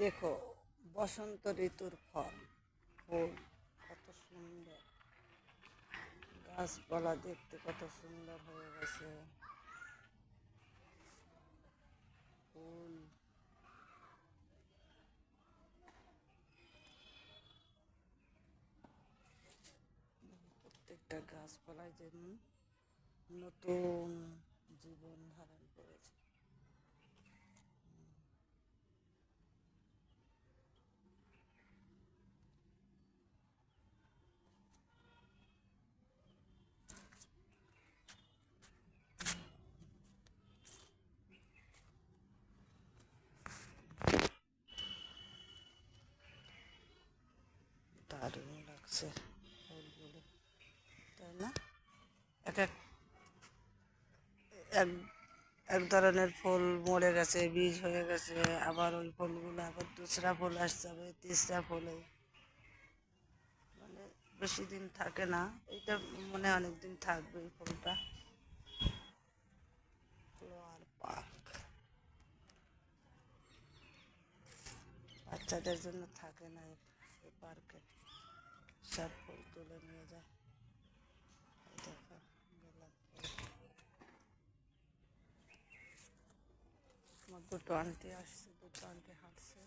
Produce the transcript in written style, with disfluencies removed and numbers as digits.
দেখো, বসন্ত ঋতুর ফল ফুল কত সুন্দর, গাছপালা দেখতে কত সুন্দর হয়ে গেছে। ফুল প্রত্যেকটা গাছপালায় যেন নতুন জীবন ধারণ করেছে। দারুণ লাগছে ফুলগুলো, তাই না? এক এক এক এক ধরনের ফুল মরে গেছে, বীজ হয়ে গেছে, আবার ওই ফুলগুলো আবার দুসরা ফুল আসছে, আবার তিসরা ফুল। মানে বেশি দিন থাকে না, এইটা মনে হয় অনেক দিন থাকবে এই ফুলটা। ফ্লাওয়ার পার্ক বাচ্চাদের জন্য থাকে না এই পার্কে, সব ফুল তুলে নিয়ে যায়। এই দেখো, গোলাপ ফুল। আমার দুটো আন্টি আসছে, দুটো আন্টি হাঁটছে।